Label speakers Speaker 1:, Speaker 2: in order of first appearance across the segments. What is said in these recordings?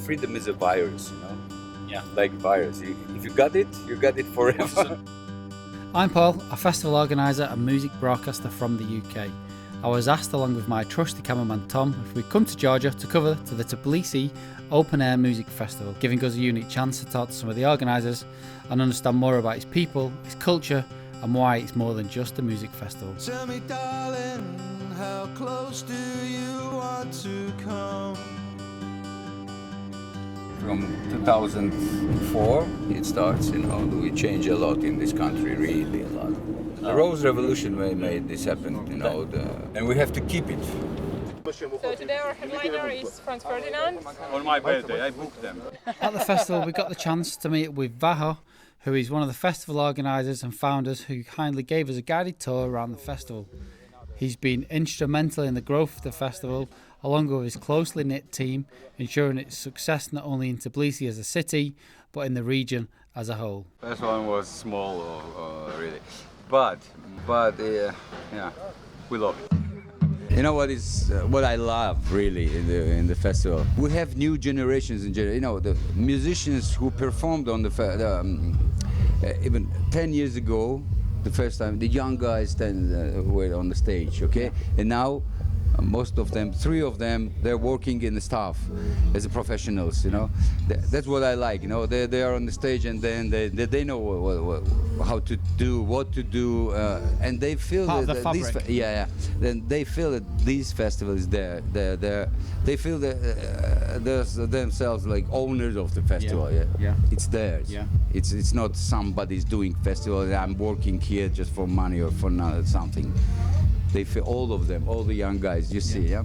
Speaker 1: freedom is a virus, you know?
Speaker 2: Yeah.
Speaker 1: Like virus. If you got it forever.
Speaker 2: I'm Paul, a festival organiser and music broadcaster from the UK. I was asked, along with my trusty cameraman Tom, if we'd come to Georgia to cover to the Tbilisi Open Air Music Festival, giving us a unique chance to talk to some of the organisers and understand more about its people, its culture, and why it's more than just a music festival.
Speaker 3: Tell me, darling, how close do you want to come?
Speaker 1: From 2004 it starts, you know, we change a lot in this country, really a lot. The Rose Revolution made this happen, you know, and we have to keep it.
Speaker 4: So today our headliner is Franz Ferdinand.
Speaker 1: On my birthday, I booked them.
Speaker 2: At the festival, we got the chance to meet with Vaho, who is one of the festival organisers and founders, who kindly gave us a guided tour around the festival. He's been instrumental in the growth of the festival, along with his closely knit team, ensuring its success not only in Tbilisi as a city, but in the region as a whole.
Speaker 1: First one was small, really, but yeah, we love it. You know what I love really in the festival? We have new generations in general. You know, the musicians who performed on even 10 years ago, the first time, the young guys then were on the stage, okay? And now most of them, 3 of them, they're working in the staff as professionals, you know. That's what I like, you know. They are on the stage and then they know how to do, what to do, and they feel
Speaker 2: Part
Speaker 1: that
Speaker 2: of the fabric.
Speaker 1: Then they feel that these festivals they feel themselves like owners of the festival.
Speaker 2: Yeah.
Speaker 1: It's theirs.
Speaker 2: Yeah.
Speaker 1: It's not somebody's doing festival and I'm working here just for money or for something. They feel, all of them, all the young guys, you see, yeah?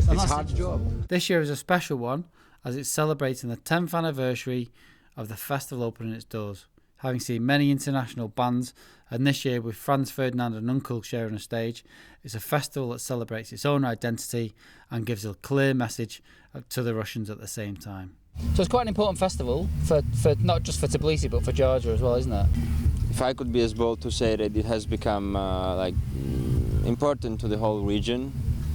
Speaker 1: It's a hard job.
Speaker 2: This year is a special one, as it's celebrating the 10th anniversary of the festival opening its doors, having seen many international bands, and this year with Franz Ferdinand and Uncle sharing a stage. It's a festival that celebrates its own identity and gives a clear message to the Russians at the same time. So it's quite an important festival for not just for Tbilisi but for Georgia as well, isn't it?
Speaker 5: If I could be as bold to say that it has become important to the whole region.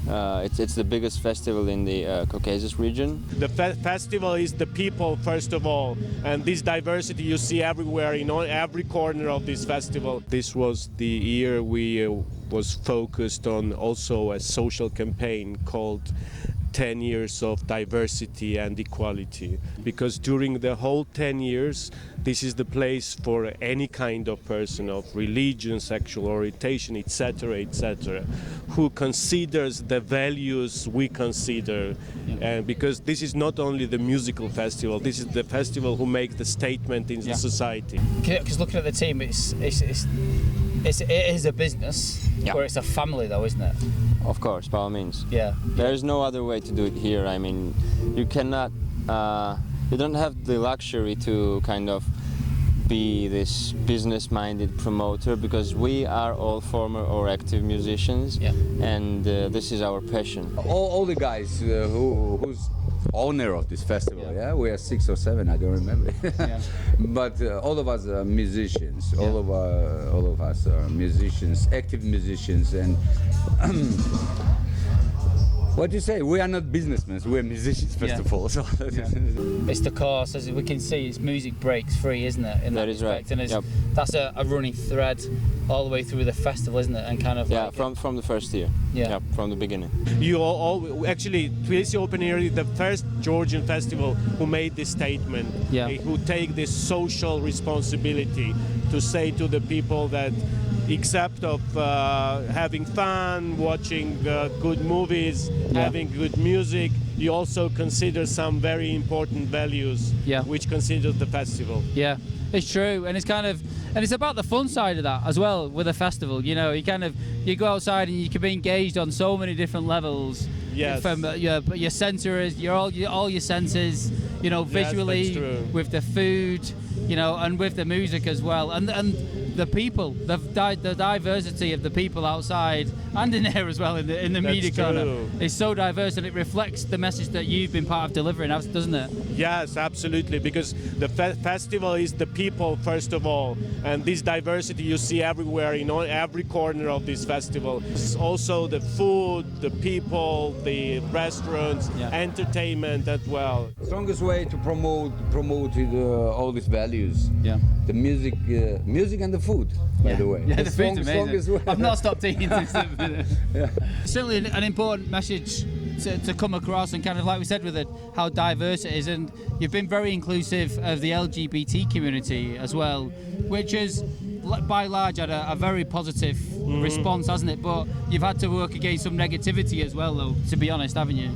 Speaker 5: It's the biggest festival in the Caucasus region.
Speaker 6: The festival is the people, first of all, and this diversity you see everywhere in every corner of this festival. This was the year we was focused on also a social campaign called 10 years of diversity and equality, because during the whole 10 years this is the place for any kind of person of religion, sexual orientation, etc., who considers the values we consider. And because this is not only the musical festival, this is the festival who makes the statement in the society.
Speaker 2: Because looking at the team, it is a business, where it's a family though, isn't it?
Speaker 5: Of course, by all means.
Speaker 2: Yeah.
Speaker 5: There is no other way to do it here. I mean, you cannot, you don't have the luxury to kind of be this business-minded promoter, because we are all former or active musicians, and this is our passion.
Speaker 1: All the guys who's owner of this festival, we are 6 or 7, I don't remember. But all of us are musicians. All of us are musicians, active musicians, and what do you say? We are not businessmen. We are musicians, first of all. So
Speaker 2: It's the course, as we can see, it's music breaks free, isn't it? In
Speaker 5: that is
Speaker 2: respect.
Speaker 5: right.
Speaker 2: And that's a running thread all the way through the festival, isn't it? And kind of
Speaker 5: from the first year. From the beginning.
Speaker 6: Actually, Tbilisi Open Air is the first Georgian festival who made this statement, who take this social responsibility to say to the people that except of having fun, watching good movies, having good music, you also consider some very important values, which consider the festival.
Speaker 2: Yeah, it's true, and it's about the fun side of that as well with a festival. You know, you go outside and you can be engaged on so many different levels.
Speaker 6: Yes.
Speaker 2: From your senses, all your senses. You know, visually, with the food, you know, and with the music as well. And the people, the diversity of the people outside and in here as well in the media corner is so diverse, and it reflects the message that you've been part of delivering, doesn't it?
Speaker 6: Yes, absolutely, because the festival is the people first of all, and this diversity you see everywhere in every corner of this festival. It's also the food, the people, the restaurants, entertainment as well.
Speaker 1: Strongest way to promote all these values.
Speaker 2: Yeah.
Speaker 1: The music and the food, by the way.
Speaker 2: Yeah, the food's
Speaker 1: strongest
Speaker 2: amazing.
Speaker 1: way.
Speaker 2: I've not stopped eating since. Certainly an important message to come across, and kind of like we said with it, how diverse it is, and you've been very inclusive of the LGBT community as well, which is by large had a very positive response, hasn't it? But you've had to work against some negativity as well, though, to be honest, haven't you?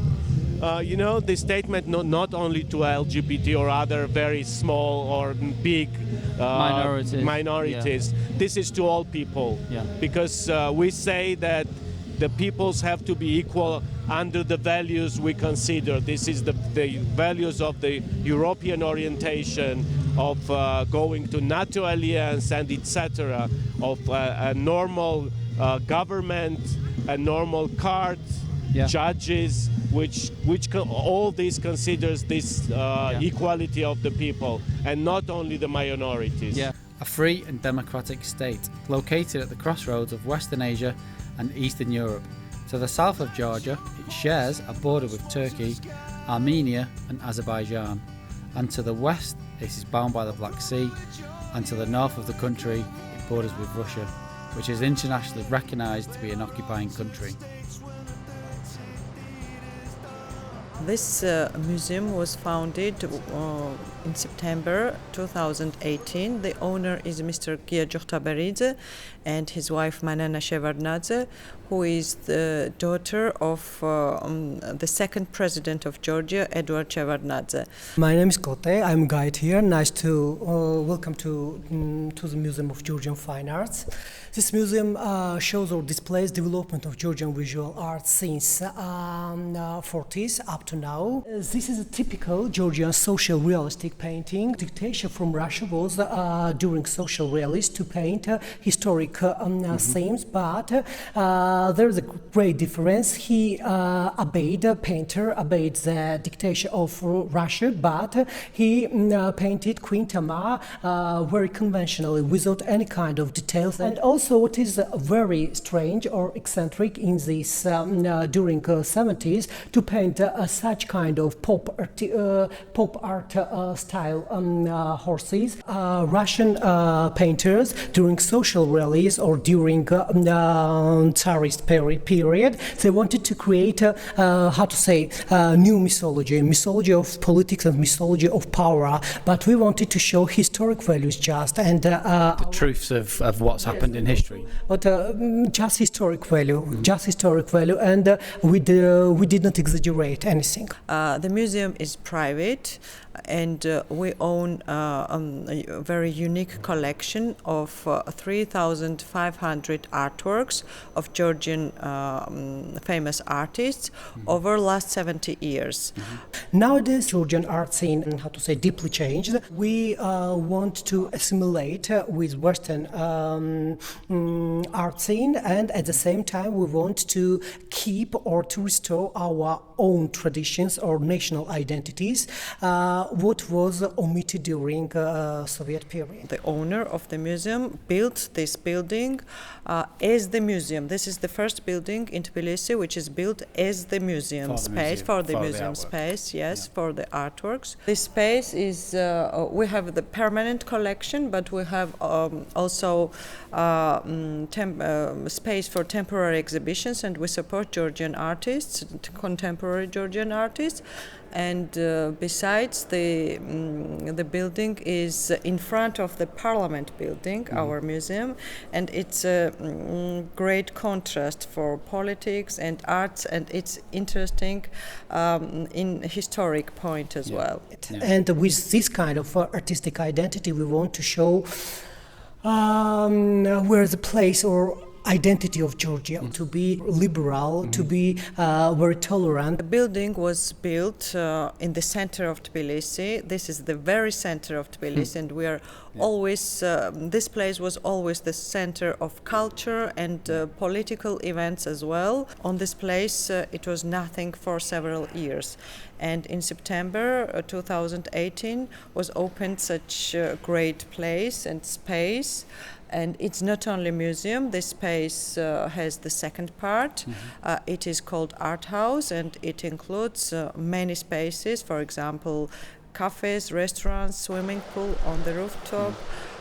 Speaker 6: The statement not only to LGBT or other very small or big minorities.
Speaker 2: Yeah.
Speaker 6: This is to all people, because we say that the peoples have to be equal under the values we consider. This is the values of the European orientation, of going to NATO alliance and etc., of a normal government, a normal court, judges, which all this considers this equality of the people and not only the minorities.
Speaker 2: Yeah, a free and democratic state located at the crossroads of Western Asia and Eastern Europe. To the south of Georgia, it shares a border with Turkey, Armenia and Azerbaijan. And to the west, it is bound by the Black Sea. And to the north of the country, it borders with Russia, which is internationally recognised to be an occupying country.
Speaker 7: This museum was founded in September 2018. The owner is Mr. Gia Joktaberidze and his wife Manana Shevardnadze, who is the daughter of the second president of Georgia, Eduard Shevardnadze.
Speaker 8: My name is Kote. I'm a guide here. Nice to welcome to the Museum of Georgian Fine Arts. This museum shows or displays development of Georgian visual art since 40s up to now. This is a typical Georgian social realistic painting. Dictation from Russia was during social realism to paint historic themes, but there is a great difference. He the painter obeyed the dictation of Russia, but he painted Queen Tamar very conventionally, without any kind of details. And also what is very strange or eccentric in this during 70s to paint such kind of pop art style horses. Russian painters during social realism or during Tsarist period, they wanted to create new mythology of politics and mythology of power, but we wanted to show historic values just and
Speaker 2: the truths of what's happened in history.
Speaker 8: But just historic value, and we did not exaggerate anything.
Speaker 7: The museum is private, and we own a very unique collection of 3,500 artworks of Georgian famous artists over last 70 years.
Speaker 8: Nowadays, Georgian art scene, deeply changed. We want to assimilate with Western art scene, and at the same time, we want to keep or to restore our own traditions or national identities. What was omitted during Soviet period.
Speaker 7: The owner of the museum built this building as the museum. This is the first building in Tbilisi which is built as the museum space, for the artworks. This space is, we have the permanent collection, but we have also space for temporary exhibitions, and we support Georgian artists, contemporary Georgian artists. And besides, the building is in front of the Parliament building, our museum, and it's a great contrast for politics and arts, and it's interesting in historic point as well.
Speaker 8: And with this kind of artistic identity, we want to show where the place or identity of Georgia, to be liberal, to be very tolerant.
Speaker 7: The building was built in the center of Tbilisi. This is the very center of Tbilisi, and we are always, this place was always the center of culture and political events as well. On this place, it was nothing for several years. And in September 2018 was opened such a great place and space. And it's not only a museum, this space has the second part. It is called Art House, and it includes many spaces, for example, cafes, restaurants, swimming pool on the rooftop,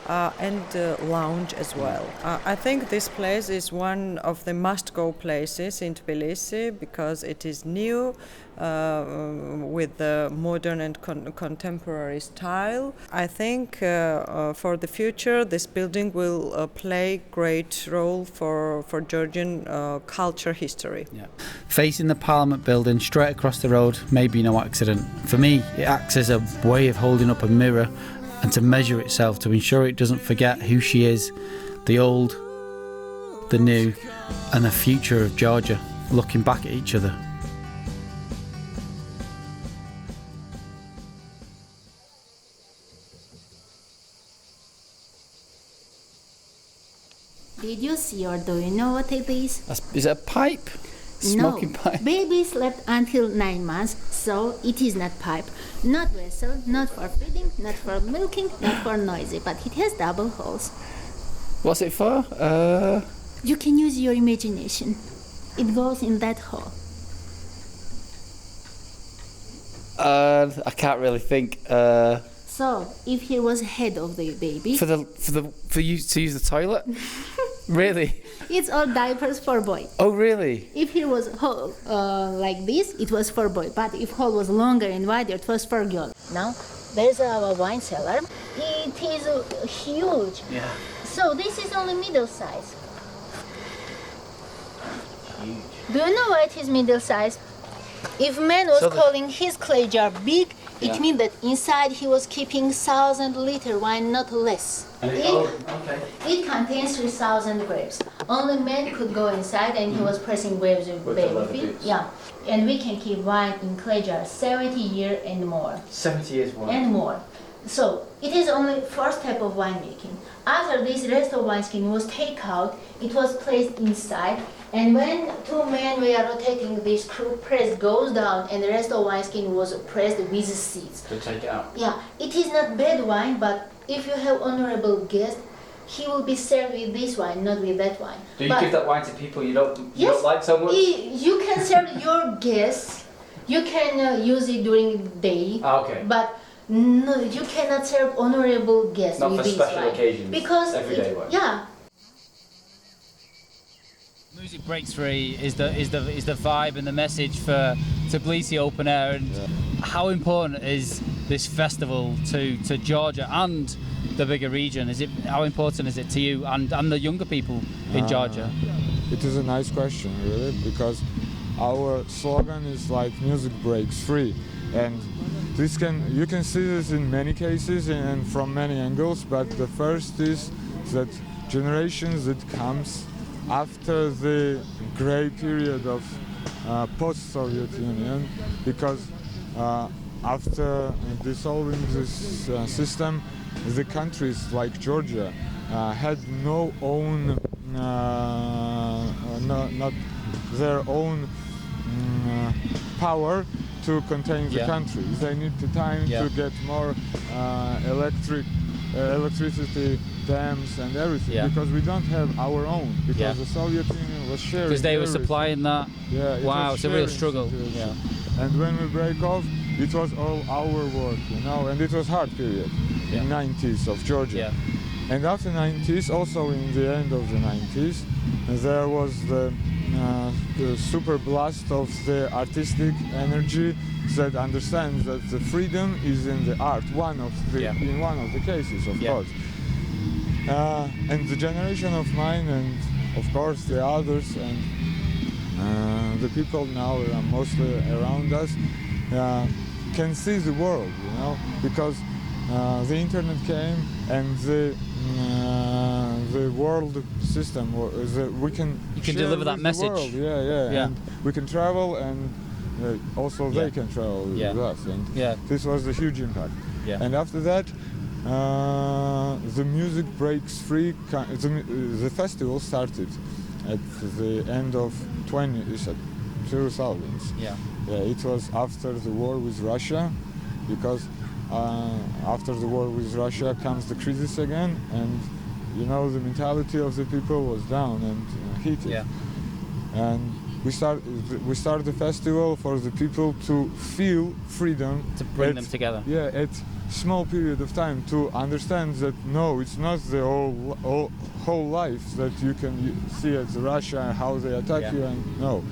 Speaker 7: and lounge as well. I think this place is one of the must-go places in Tbilisi because it is new, with the modern and contemporary style. I think for the future this building will play great role for Georgian culture history.
Speaker 2: Yeah. Facing the Parliament building straight across the road may be no accident. For me, it acts as a way of holding up a mirror and to measure itself to ensure it doesn't forget who she is, the old, the new, and the future of Georgia, looking back at each other.
Speaker 9: Did you see or do you know what it is?
Speaker 2: Is it a pipe? Smoking pipe?
Speaker 9: Baby slept until 9 months, so it is not pipe. Not vessel, not for feeding, not for milking, not for noisy, but it has double holes.
Speaker 2: What's it for?
Speaker 9: You can use your imagination. It goes in that hole.
Speaker 2: I can't really think.
Speaker 9: So, if he was head of the baby,
Speaker 2: For you to use the toilet? Really?
Speaker 9: it's all diapers for boy.
Speaker 2: Oh, really?
Speaker 9: If he was hole like this, it was for boy. But if hole was longer and wider, it was for girl. Now, there's our wine cellar. It is huge.
Speaker 2: Yeah.
Speaker 9: So this is only middle size. Do you know why it is middle size? If man was calling his clay jar big, it means that inside he was keeping 1,000 liter wine, not less. It contains 3,000 grapes. Only man could go inside, and he was pressing grapes with baby feet. Yeah, and we can keep wine in clay jars 70 years and more.
Speaker 2: 70 years wine.
Speaker 9: And more. So it is only first step of winemaking. After this, rest of wineskin was taken out. It was placed inside, and when two men were rotating, this screw press goes down, and the rest of wineskin was pressed with seeds.
Speaker 2: To take it out.
Speaker 9: Yeah, it is not bad wine, but if you have honorable guest, he will be served with this wine, not with that wine.
Speaker 2: Do you give that wine to people you don't like so much?
Speaker 9: You can serve your guests. You can use it during the day.
Speaker 2: Okay.
Speaker 9: But no, you cannot serve honorable guests
Speaker 2: Not
Speaker 9: with
Speaker 2: for
Speaker 9: this
Speaker 2: special
Speaker 9: wine.
Speaker 2: occasions.
Speaker 9: Because
Speaker 2: everyday wine.
Speaker 9: Yeah.
Speaker 2: Music Breaks Free is the vibe and the message for Tbilisi Open Air, and how important is this festival to Georgia and the bigger region? How important is it to you and the younger people in Georgia?
Speaker 10: It is a nice question, really, because our slogan is like music breaks free, and you can see this in many cases and from many angles. But the first is that generations that comes after the grey period of post-Soviet Union, because after dissolving this system, the countries like Georgia had no own, not their own power to contain the country. They need the time to get more electricity dams and everything, because we don't have our own, because the Soviet Union was sharing.
Speaker 2: Because they were
Speaker 10: everything.
Speaker 2: supplying that.
Speaker 10: Yeah,
Speaker 2: wow, it's a real struggle.
Speaker 10: Yeah. And when we break off, it was all our work, and it was hard period in 90s of Georgia.
Speaker 2: Yeah.
Speaker 10: And after 90s, also in the end of the 90s, there was the super blast of the artistic energy that understands that the freedom is in the art, in one of the cases, of course. And the generation of mine, and of course the others, and the people now mostly around us, can see the world, the internet came, and the world system. We can
Speaker 2: You can
Speaker 10: share
Speaker 2: deliver that
Speaker 10: with the
Speaker 2: message.
Speaker 10: world. Yeah. And we can travel, and also they can travel with us. And this was a huge impact.
Speaker 2: Yeah.
Speaker 10: And after that, the music breaks free. The festival started at the end of 2000s.
Speaker 2: Yeah.
Speaker 10: It was after the war with Russia, because after the war with Russia comes the crisis again, and the mentality of the people was down and heated.
Speaker 2: Yeah.
Speaker 10: And we start the festival for the people to feel freedom,
Speaker 2: To bring them together.
Speaker 10: Yeah, at small period of time, to understand that no, it's not the whole life that you can see at Russia and how they attack you, and no,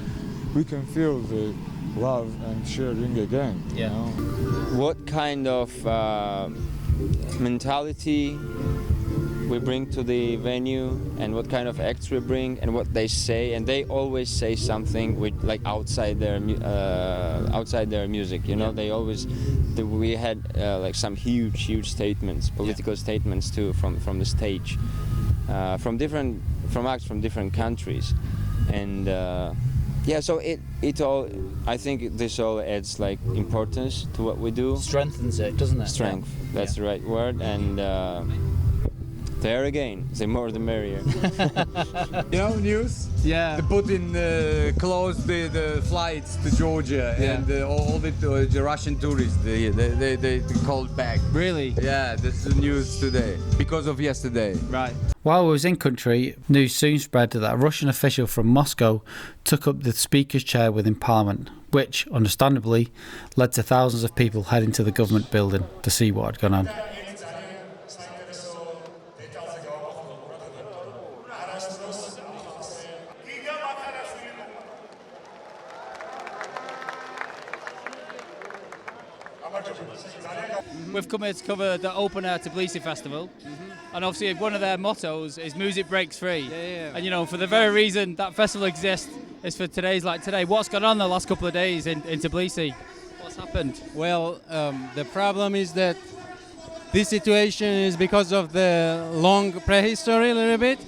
Speaker 10: we can feel the love and sharing again.
Speaker 2: Yeah.
Speaker 5: What kind of mentality we bring to the venue, and what kind of acts we bring, and what they say, and they always say something with outside their music. They always. We had some huge statements, political statements too, from the stage, from acts from different countries, and. So it all. I think this all adds importance to what we do.
Speaker 2: Strengthens it, doesn't it?
Speaker 5: Strength. That's the right word. And there again, the more the merrier.
Speaker 1: News?
Speaker 2: Yeah.
Speaker 1: The Putin closed the flights to Georgia, and all the Russian tourists they called back.
Speaker 2: Really?
Speaker 1: Yeah, that's the news today because of yesterday.
Speaker 2: Right. While we was in country, news soon spread that a Russian official from Moscow took up the Speaker's chair within Parliament, which, understandably, led to thousands of people heading to the government building to see what had gone on. We've come here to cover the Open Air Tbilisi Festival, and obviously one of their mottos is music breaks free. And for the very reason that festival exists is for today's like today. What's gone on the last couple of days in Tbilisi? What's happened?
Speaker 11: Well, the problem is that this situation is because of the long prehistory a little bit.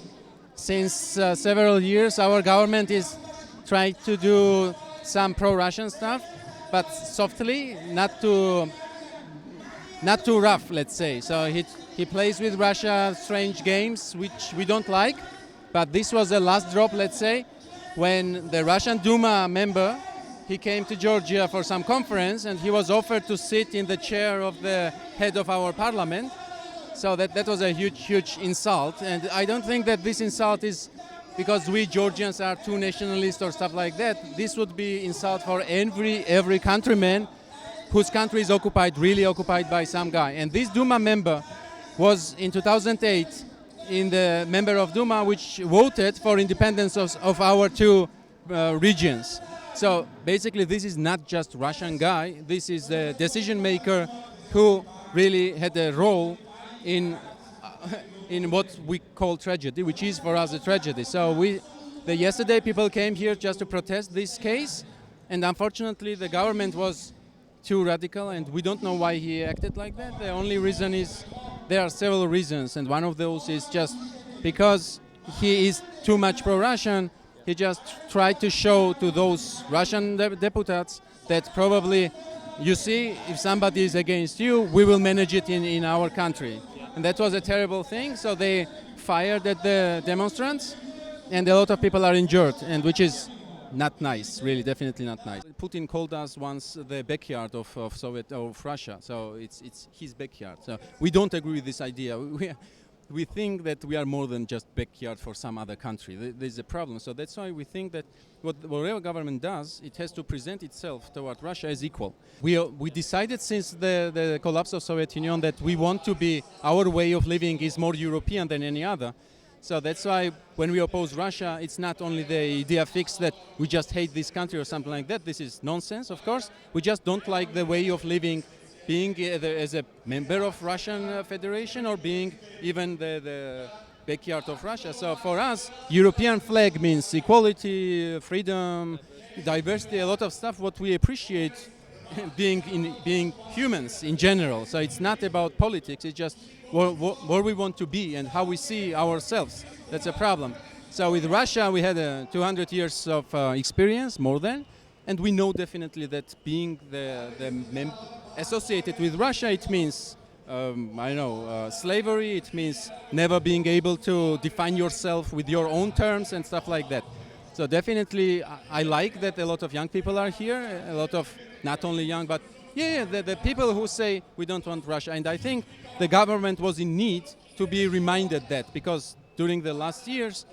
Speaker 11: Since several years our government is trying to do some pro-Russian stuff, but softly, not too rough, let's say. So he plays with Russia strange games, which we don't like. But this was the last drop, let's say, when the Russian Duma member, he came to Georgia for some conference, and he was offered to sit in the chair of the head of our parliament. So that was a huge insult. And I don't think that this insult is because we Georgians are too nationalist or stuff like that. This would be insult for every countryman whose country is really occupied by some guy. And this Duma member was in 2008 in the member of Duma which voted for independence of our two regions. So basically this is not just Russian guy, this is the decision maker who really had a role in what we call tragedy, which is for us a tragedy. So yesterday people came here just to protest this case, and unfortunately the government was too radical, and we don't know why he acted like that. The only reason is, there are several reasons, and one of those is just because he is too much pro-Russian. He just tried to show to those Russian deputies that probably, you see, if somebody is against you, we will manage it in our country. And that was a terrible thing, so they fired at the demonstrants, and a lot of people are injured, and which is not nice, really, definitely not nice. Putin called us once the backyard of Russia, so it's his backyard. So we don't agree with this idea. We think that we are more than just backyard for some other country. There's a problem. So that's why we think that whatever government does, it has to present itself toward Russia as equal. We decided since the collapse of Soviet Union that we want to be, our way of living is more European than any other. So that's why when we oppose Russia, it's not only the idea fixed that we just hate this country or something like that. This is nonsense, of course. We just don't like the way of living, being as a member of Russian Federation or being even the backyard of Russia. So for us, European flag means equality, freedom, diversity, a lot of stuff what we appreciate being humans in general. So it's not about politics. It's just where we want to be and how we see ourselves. That's a problem. So with Russia, we had 200 years of experience, more than, and we know definitely that being associated with Russia, it means slavery. It means never being able to define yourself with your own terms and stuff like that. So definitely, I like that a lot of young people are here. A lot of not only young, but the people who say we don't want Russia. And I think the government was in need to be reminded that, because during the last years,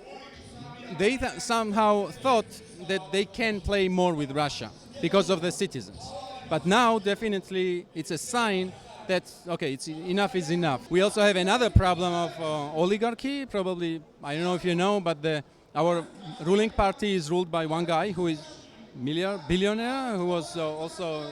Speaker 11: they somehow thought that they can play more with Russia because of the citizens. But now, definitely, it's a sign that, okay, enough is enough. We also have another problem of oligarchy. Probably, I don't know if you know, but our ruling party is ruled by one guy who is billionaire, who was also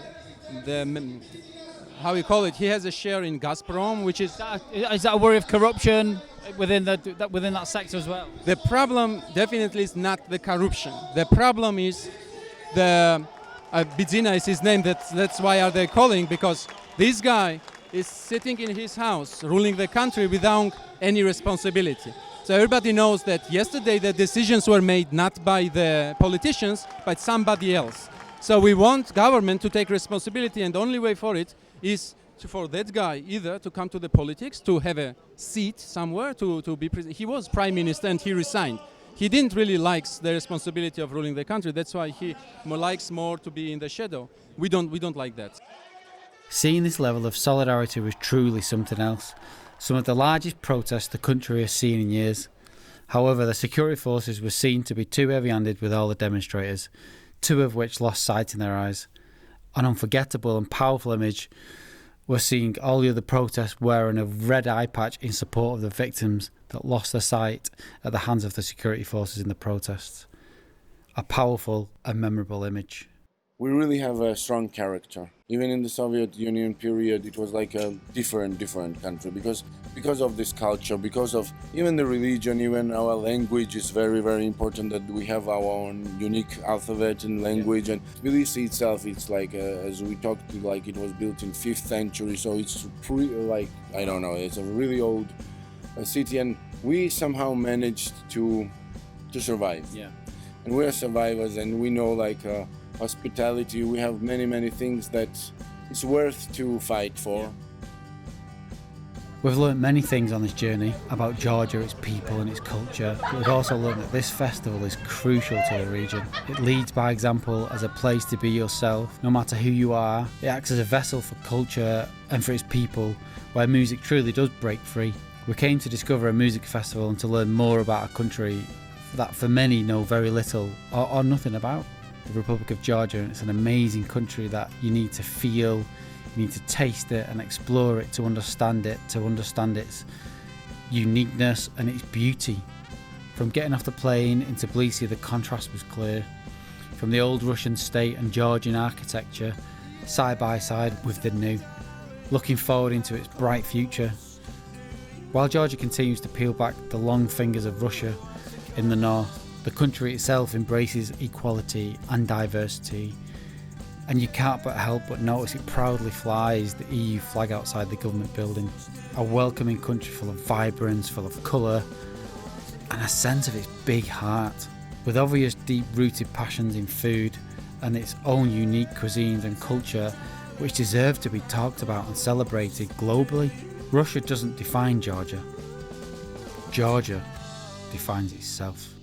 Speaker 11: how you call it? He has a share in Gazprom, which is...
Speaker 2: Is that a worry of corruption within that sector as well?
Speaker 11: The problem definitely is not the corruption. The problem is Bidzina is his name, that's why are they calling, because this guy is sitting in his house, ruling the country without any responsibility. So everybody knows that yesterday the decisions were made not by the politicians, but somebody else. So we want government to take responsibility, and the only way for it is for that guy either to come to the politics, to have a seat somewhere, to be president. He was prime minister and he resigned. He didn't really like the responsibility of ruling the country. That's why he likes more to be in the shadow. We don't like that.
Speaker 2: Seeing this level of solidarity was truly something else. Some of the largest protests the country has seen in years. However, the security forces were seen to be too heavy-handed with all the demonstrators, two of which lost sight in their eyes. An unforgettable and powerful image was seeing all the other protests wearing a red eye patch in support of the victims that lost their sight at the hands of the security forces in the protests. A powerful and memorable image.
Speaker 12: We really have a strong character. Even in the Soviet Union period, it was like a different country because of this culture, because of even the religion, even our language is very, very important, that we have our own unique alphabet and language. And Tbilisi itself, it's like, as we talked, like it was built in 5th century, so it's it's a really old city, and we somehow managed to survive.
Speaker 2: Yeah.
Speaker 12: And we're survivors, and we know hospitality, we have many things that it's worth to fight for.
Speaker 2: Yeah. We've learned many things on this journey about Georgia, its people and its culture. We've also learned that this festival is crucial to the region. It leads by example as a place to be yourself, no matter who you are. It acts as a vessel for culture and for its people, where music truly does break free. We came to discover a music festival and to learn more about a country that for many know very little or nothing about. The Republic of Georgia, and it's an amazing country that you need to feel, you need to taste it and explore it to understand its uniqueness and its beauty. From getting off the plane in Tbilisi, the contrast was clear. From the old Russian state and Georgian architecture, side by side with the new, looking forward into its bright future. While Georgia continues to peel back the long fingers of Russia in the north, the country itself embraces equality and diversity, and you can't help but notice it proudly flies the EU flag outside the government building. A welcoming country full of vibrance, full of colour, and a sense of its big heart, with obvious deep-rooted passions in food and its own unique cuisines and culture, which deserve to be talked about and celebrated globally. Russia doesn't define Georgia. Georgia defines itself.